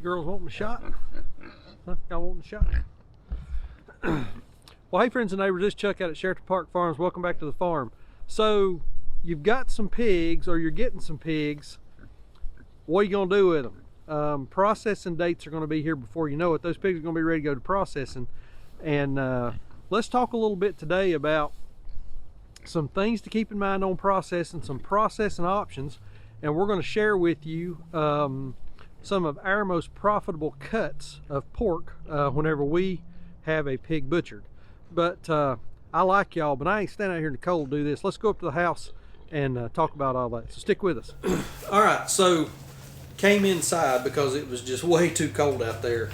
girls wanting a shot? Huh? Y'all wanting a shot? Well, hey friends and neighbors, this is Chuck out at Sheraton Park Farms. Welcome back to the farm. So, you've got some pigs, or you're getting some pigs. What are you gonna do with them? Processing dates are gonna be here before you know it. Those pigs are gonna be ready to go to processing. And let's talk a little bit today about some things to keep in mind on processing, some processing options, and we're gonna share with you some of our most profitable cuts of pork whenever we have a pig butchered. But I like y'all, but I ain't standing out here in the cold to do this. Let's go up to the house and talk about all that. So stick with us. All right, so came inside because it was just way too cold out there.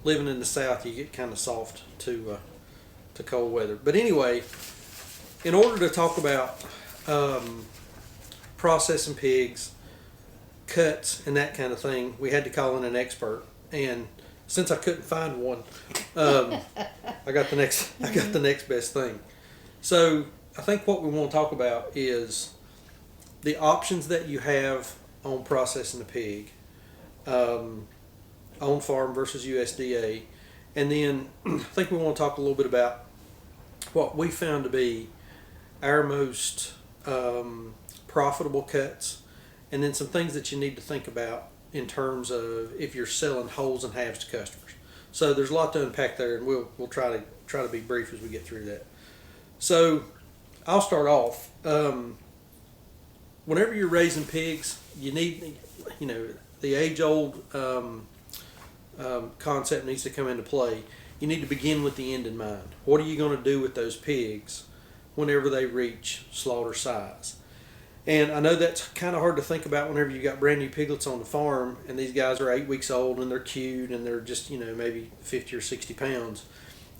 Living in the South, you get kind of soft to cold weather. But anyway, in order to talk about processing pigs, cuts, and that kind of thing, we had to call in an expert. And since I couldn't find one, I got the next best thing. So I think what we want to talk about is the options that you have on processing a pig, on farm versus USDA, and then I think we want to talk a little bit about what we found to be our most profitable cuts, and then some things that you need to think about in terms of if you're selling wholes and halves to customers. So there's a lot to unpack there, and we'll try to be brief as we get through that. So I'll start off. Whenever you're raising pigs, you need, the age-old concept needs to come into play. You need to begin with the end in mind. What are you going to do with those pigs whenever they reach slaughter size? And I know that's kind of hard to think about whenever you got brand new piglets on the farm and these guys are 8 weeks old and they're cute and they're just, maybe 50 or 60 pounds.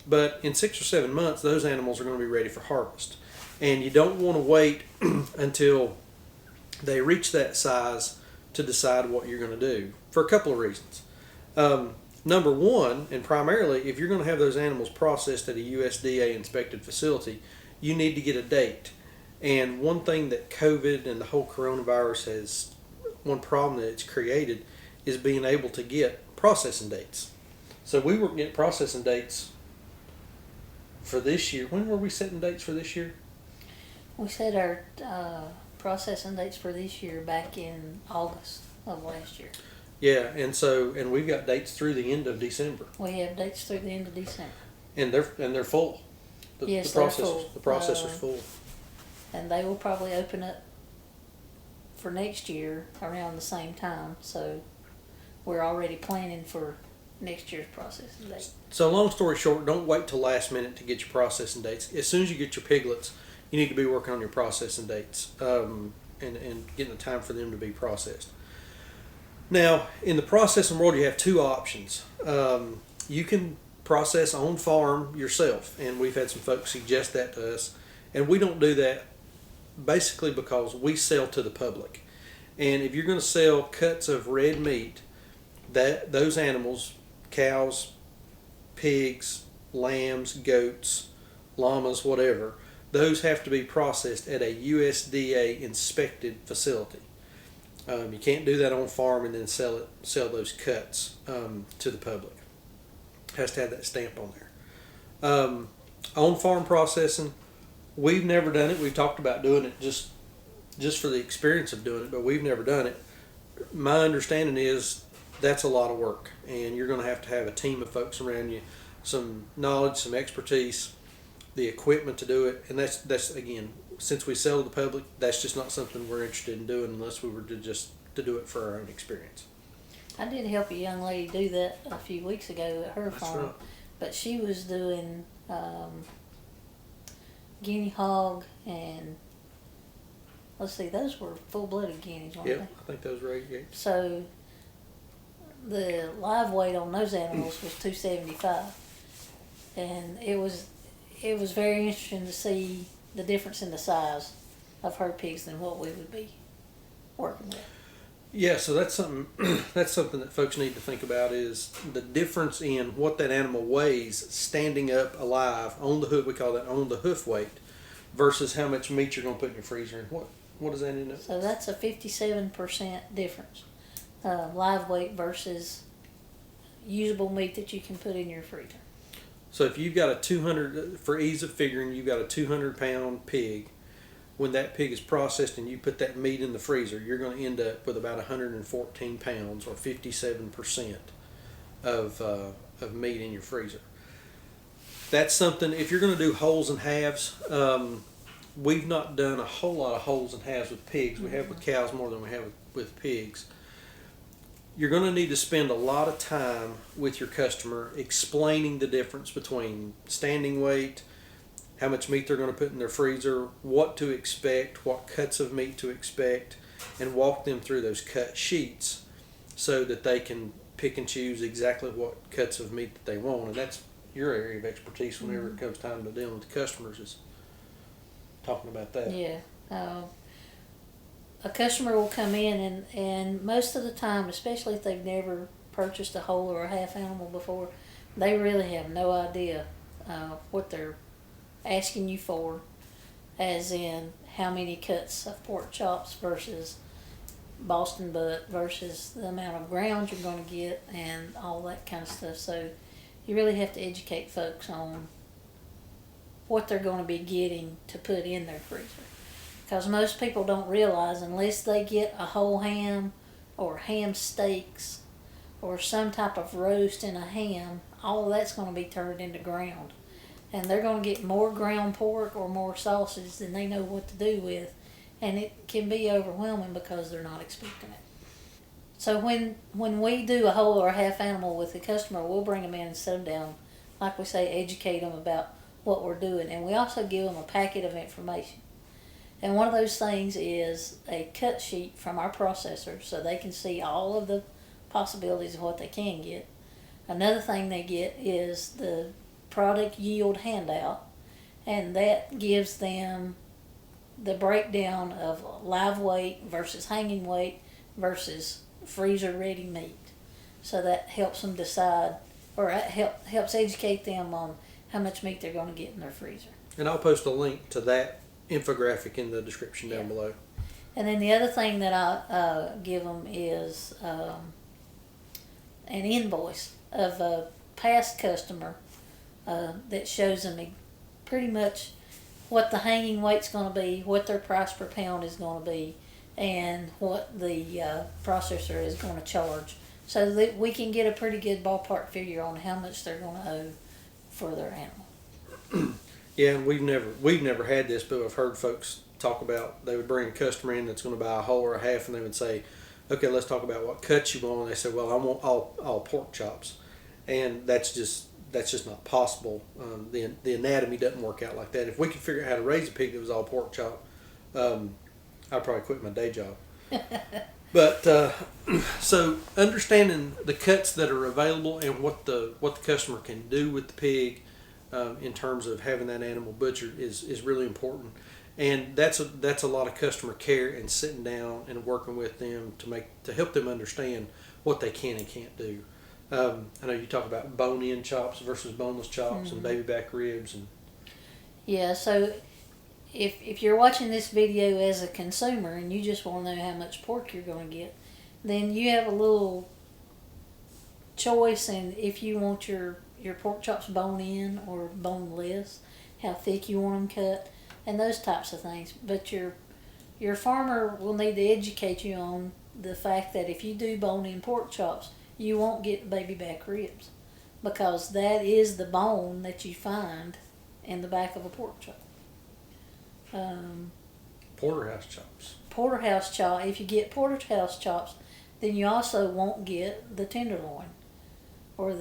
But in 6 or 7 months, those animals are going to be ready for harvest. And you don't want to wait until they reach that size to decide what you're going to do for a couple of reasons. Number one, and primarily, if you're going to have those animals processed at a USDA inspected facility, you need to get a date. And one thing that COVID and the whole coronavirus one problem that it's created is being able to get processing dates. So we were getting processing dates for this year. When were we setting dates for this year? We set our processing dates for this year back in August of last year. Yeah, and we've got dates through the end of December. We have dates through the end of December. And they're full. Yes, they're full. The processor's full. And they will probably open up for next year around the same time. So we're already planning for next year's processing date. So long story short, don't wait till last minute to get your processing dates. As soon as you get your piglets, you need to be working on your processing dates and getting the time for them to be processed. Now, in the processing world, you have two options. You can process on farm yourself, and we've had some folks suggest that to us, and we don't do that basically because we sell to the public. And if you're going to sell cuts of red meat, those animals, cows, pigs, lambs, goats, llamas, whatever, those have to be processed at a USDA inspected facility. You can't do that on farm and then sell those cuts to the public. It has to have that stamp on there. On farm processing, we've never done it. We've talked about doing it just for the experience of doing it, but we've never done it. My understanding is that's a lot of work, and you're going to have a team of folks around you, some knowledge, some expertise, the equipment to do it, and that's again, since we sell to the public, that's just not something we're interested in doing unless we were to do it for our own experience. I did help a young lady do that a few weeks ago at her farm, right. But she was doing guinea hog and let's see, those were full-blooded guineas, weren't they? I think those were 8 gates. So the live weight on those animals was 275, and it was very interesting to see the difference in the size of her pigs than what we would be working with. Yeah, so that's something that folks need to think about is the difference in what that animal weighs standing up alive on the hoof. We call that on the hoof weight versus how much meat you're going to put in your freezer. And what does that end up? So that's a 57% difference. live weight versus usable meat that you can put in your freezer. So if you've got a 200, for ease of figuring, you've got a 200-pound pig. When that pig is processed and you put that meat in the freezer, you're going to end up with about 114 pounds or 57% of meat in your freezer. That's something, if you're going to do wholes and halves, we've not done a whole lot of wholes and halves with pigs. We have with cows more than we have with pigs. You're going to need to spend a lot of time with your customer explaining the difference between standing weight, how much meat they're going to put in their freezer, what to expect, what cuts of meat to expect, and walk them through those cut sheets so that they can pick and choose exactly what cuts of meat that they want. And that's your area of expertise whenever it comes time to dealing with the customers, is talking about that. Yeah. A customer will come in and most of the time, especially if they've never purchased a whole or a half animal before, they really have no idea what they're asking you for, as in how many cuts of pork chops versus Boston butt versus the amount of ground you're going to get and all that kind of stuff. So you really have to educate folks on what they're going to be getting to put in their freezer. Because most people don't realize, unless they get a whole ham or ham steaks or some type of roast in a ham, all of that's going to be turned into ground. And they're going to get more ground pork or more sausage than they know what to do with. And it can be overwhelming because they're not expecting it. So when we do a whole or a half animal with a customer, we'll bring them in and sit them down, like we say, educate them about what we're doing. And we also give them a packet of information. And one of those things is a cut sheet from our processor so they can see all of the possibilities of what they can get. Another thing they get is the product yield handout, and that gives them the breakdown of live weight versus hanging weight versus freezer ready meat. So that helps them decide, or helps educate them on how much meat they're going to get in their freezer. And I'll post a link to that infographic in the description down below. And then the other thing that I give them is an invoice of a past customer that shows them pretty much what the hanging weight's going to be, what their price per pound is going to be, and what the processor is going to charge, so that we can get a pretty good ballpark figure on how much they're going to owe for their animal. Yeah, and we've never had this, but I've heard folks talk about, they would bring a customer in that's going to buy a whole or a half, and they would say, okay, let's talk about what cuts you want. And they said, well, I want all pork chops, and that's just not possible. The anatomy doesn't work out like that. If we could figure out how to raise a pig that was all pork chop, I'd probably quit my day job. But so understanding the cuts that are available and what the customer can do with the pig in terms of having that animal butchered is really important. And that's a lot of customer care and sitting down and working with them to help them understand what they can and can't do. I know you talk about bone-in chops versus boneless chops, and baby back ribs, and yeah. So if you're watching this video as a consumer and you just want to know how much pork you're going to get, then you have a little choice in if you want your pork chops bone-in or boneless, how thick you want them cut, and those types of things. But your farmer will need to educate you on the fact that if you do bone-in pork chops, you won't get baby back ribs, because that is the bone that you find in the back of a pork chop. porterhouse chops. Porterhouse chop. If you get porterhouse chops, then you also won't get the tenderloin, or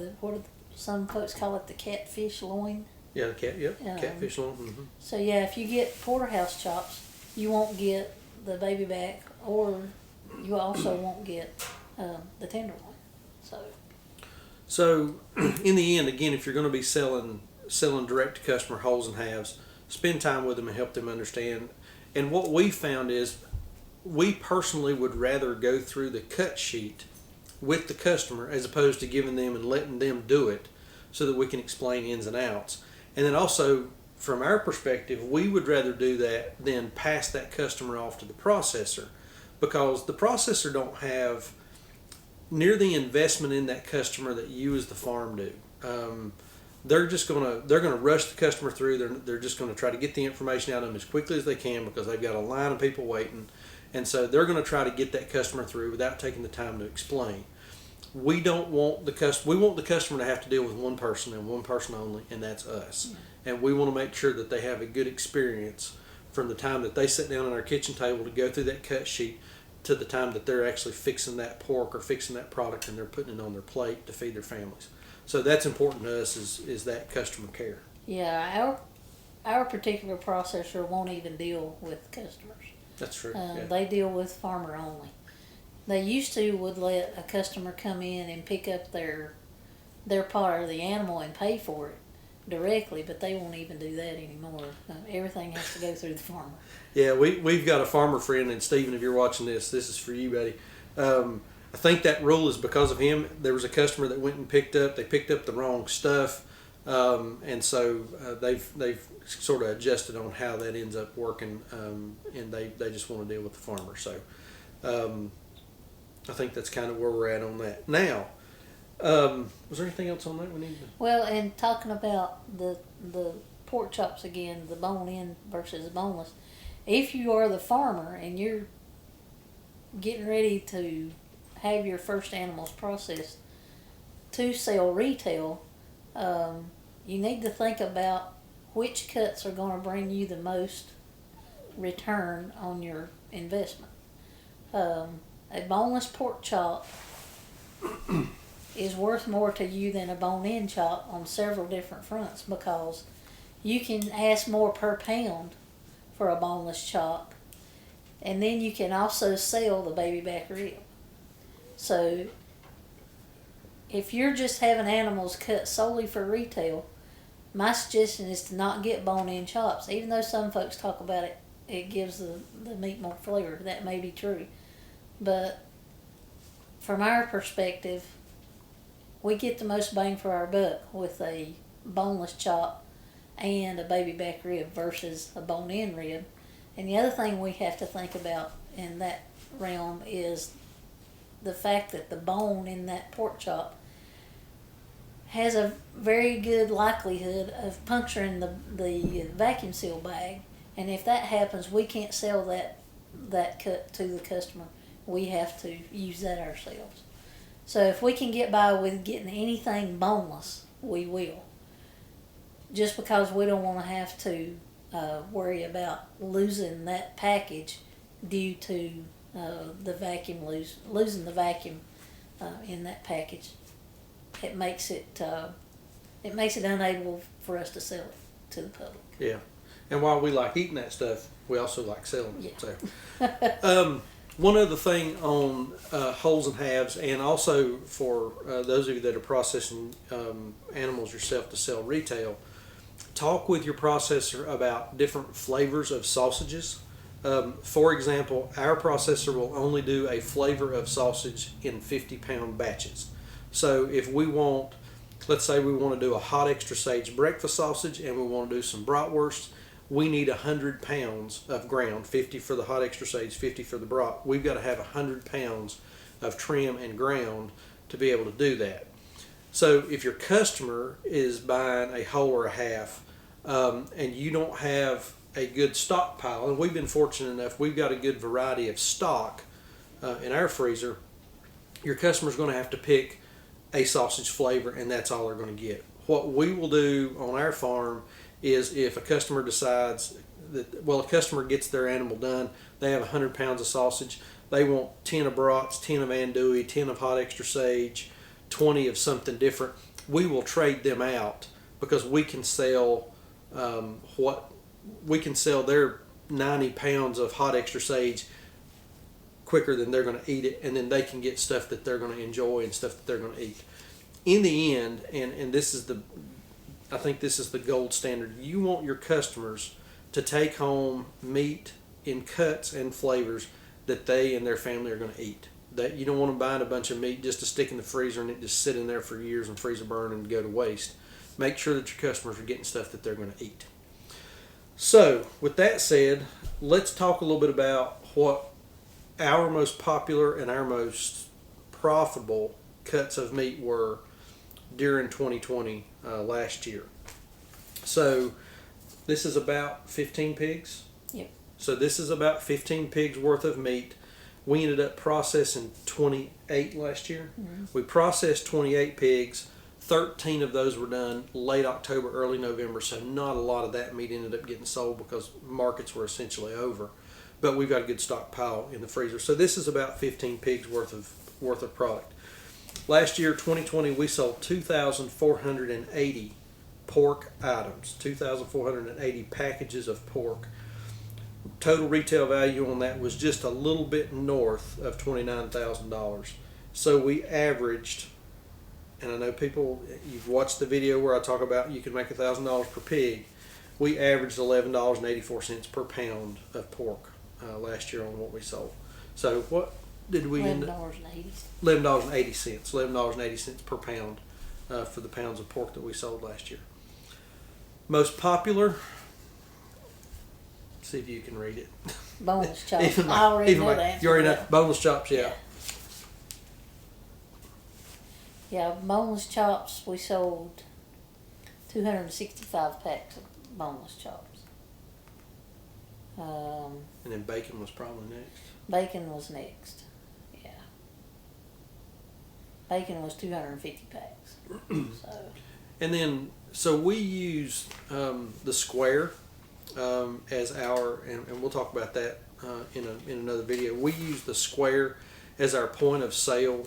some folks call it the catfish loin. Yeah, catfish loin. Mm-hmm. So yeah, if you get porterhouse chops, you won't get the baby back, or you also won't get the tenderloin. So, in the end, again, if you're going to be selling direct to customer wholes and halves, spend time with them and help them understand. And what we found is, we personally would rather go through the cut sheet with the customer as opposed to giving them and letting them do it, so that we can explain ins and outs. And then also, from our perspective, we would rather do that than pass that customer off to the processor, because the processor don't have near the investment in that customer that you as the farm do. They're gonna rush the customer through. They're just gonna try to get the information out of them as quickly as they can because they've got a line of people waiting, and so they're gonna try to get that customer through without taking the time to explain. We don't want we want the customer to have to deal with one person and one person only, and that's us. And we want to make sure that they have a good experience from the time that they sit down at our kitchen table to go through that cut sheet to the time that they're actually fixing that pork or fixing that product and they're putting it on their plate to feed their families. So that's important to us is that customer care. Yeah, our particular processor won't even deal with customers. That's true. They deal with farmer only. They used to would let a customer come in and pick up their part of the animal and pay for it directly, but they won't even do that anymore. Everything has to go through the farmer. Yeah, we've got a farmer friend, and Stephen, if you're watching this is for you, buddy. I think that rule is because of him. There was a customer that went and picked up the wrong stuff, and so they've sort of adjusted on how that ends up working, and they just want to deal with the farmer. So I think that's kind of where we're at on that. Now, was there anything else on that we need to? Well, and talking about the pork chops again, the bone-in versus the boneless, if you are the farmer and you're getting ready to have your first animals processed to sell retail, you need to think about which cuts are going to bring you the most return on your investment. A boneless pork chop is worth more to you than a bone-in chop on several different fronts, because you can ask more per pound for a boneless chop, and then you can also sell the baby back rib. So if you're just having animals cut solely for retail, my suggestion is to not get bone-in chops. Even though some folks talk about it, it gives the meat more flavor. That may be true. But from our perspective, we get the most bang for our buck with a boneless chop and a baby back rib versus a bone-in rib. And the other thing we have to think about in that realm is the fact that the bone in that pork chop has a very good likelihood of puncturing the vacuum seal bag. And if that happens, we can't sell that cut to the customer. We have to use that ourselves. So if we can get by with getting anything boneless, we will. Just because we don't want to have to worry about losing that package due to the vacuum losing the vacuum in that package. It makes it unable for us to sell it to the public. Yeah, and while we like eating that stuff, we also like selling it. Yeah. So, one other thing on wholes and halves, and also for those of you that are processing animals yourself to sell retail, talk with your processor about different flavors of sausages. For example, our processor will only do a flavor of sausage in 50-pound batches. So if we want, let's say we want to do a hot extra sage breakfast sausage and we want to do some bratwurst, we need 100 pounds of ground, 50 for the hot extra sage, 50 for the brat. We've got to have 100 pounds of trim and ground to be able to do that. So if your customer is buying a whole or a half, and you don't have a good stockpile, and we've been fortunate enough, we've got a good variety of stock in our freezer, your customer's going to have to pick a sausage flavor, and that's all they're going to get. What we will do on our farm is if a customer decides that, well, a customer gets their animal done, they have 100 pounds of sausage, they want 10 of brats, 10 of andouille, 10 of hot extra sage, 20 of something different, we will trade them out because we can sell their 90 pounds of hot extra sage quicker than they're going to eat it, and then they can get stuff that they're going to enjoy and stuff that they're going to eat. In the end, and this is I think this is the gold standard, you want your customers to take home meat in cuts and flavors that they and their family are going to eat. That you don't want to buy a bunch of meat just to stick in the freezer and it just sit in there for years and freeze and burn and go to waste. Make sure that your customers are getting stuff that they're going to eat. So, with that said, let's talk a little bit about what our most popular and our most profitable cuts of meat were during 2020 last year. So this is about 15 pigs. Yep. So this is about 15 pigs worth of meat. We ended up processing 28 last year. Mm-hmm. We processed 28 pigs. 13 of those were done late October, early November. So not a lot of that meat ended up getting sold because markets were essentially over. But we've got a good stockpile in the freezer. So this is about 15 pigs worth of product. Last year, 2020, we sold 2,480 pork items, 2,480 packages of pork. Total retail value on that was just a little bit north of $29,000. So we averaged, and I know people, you've watched the video where I talk about you can make $1,000 per pig. We averaged $11.84 per pound of pork last year on what we sold. So what did we end up? $11.80. $11.80 per pound for the pounds of pork that we sold last year. Most popular. See if you can read it. Boneless chops. I already know that. You already know boneless chops, yeah. Yeah, boneless chops. We sold 265 packs of boneless chops. And then bacon was probably next. Bacon was next. Yeah. Bacon was 250 packs. So. And then, so we use the square as our, and we'll talk about that in another video. We use the square as our point of sale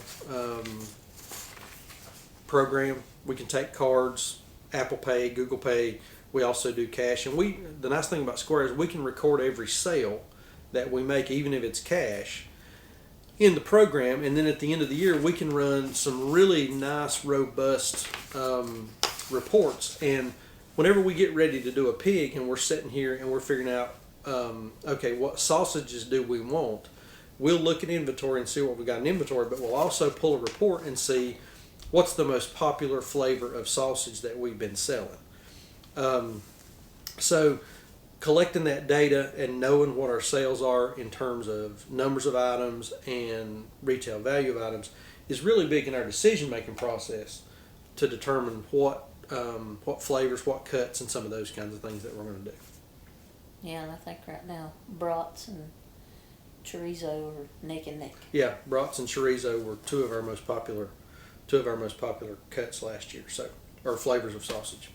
program. We can take cards, Apple Pay, Google Pay. We also do cash. And the nice thing about Square is we can record every sale that we make, even if it's cash, in the program. And then at the end of the year, we can run some really nice, robust reports. And whenever we get ready to do a pig and we're sitting here and we're figuring out, okay, what sausages do we want? We'll look at inventory and see what we got in inventory, but we'll also pull a report and see what's the most popular flavor of sausage that we've been selling. So collecting that data and knowing what our sales are in terms of numbers of items and retail value of items is really big in our decision-making process to determine what flavors, what cuts, and some of those kinds of things that we're going to do. Yeah, and I think right now brats and chorizo are neck and neck. Yeah, brats and chorizo were two of our most popular cuts last year. So, or flavors of sausage.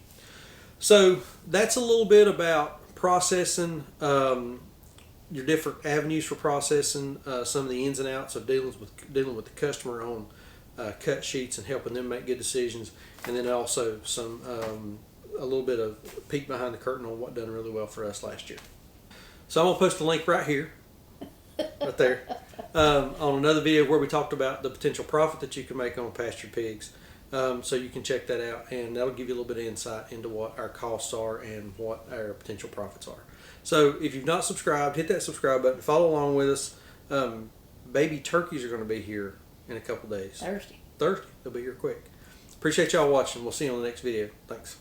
So that's a little bit about processing, your different avenues for processing, some of the ins and outs of dealing with the customer on cut sheets and helping them make good decisions, and then also a little bit of peek behind the curtain on what done really well for us last year. So I'm gonna post a link right here, right there, on another video where we talked about the potential profit that you can make on pastured pigs. So you can check that out, and that'll give you a little bit of insight into what our costs are and what our potential profits are. So if you've not subscribed, hit that subscribe button, follow along with us. Baby turkeys are going to be here in a couple days. Thursday. They'll be here quick. Appreciate y'all watching. We'll see you on the next video. Thanks.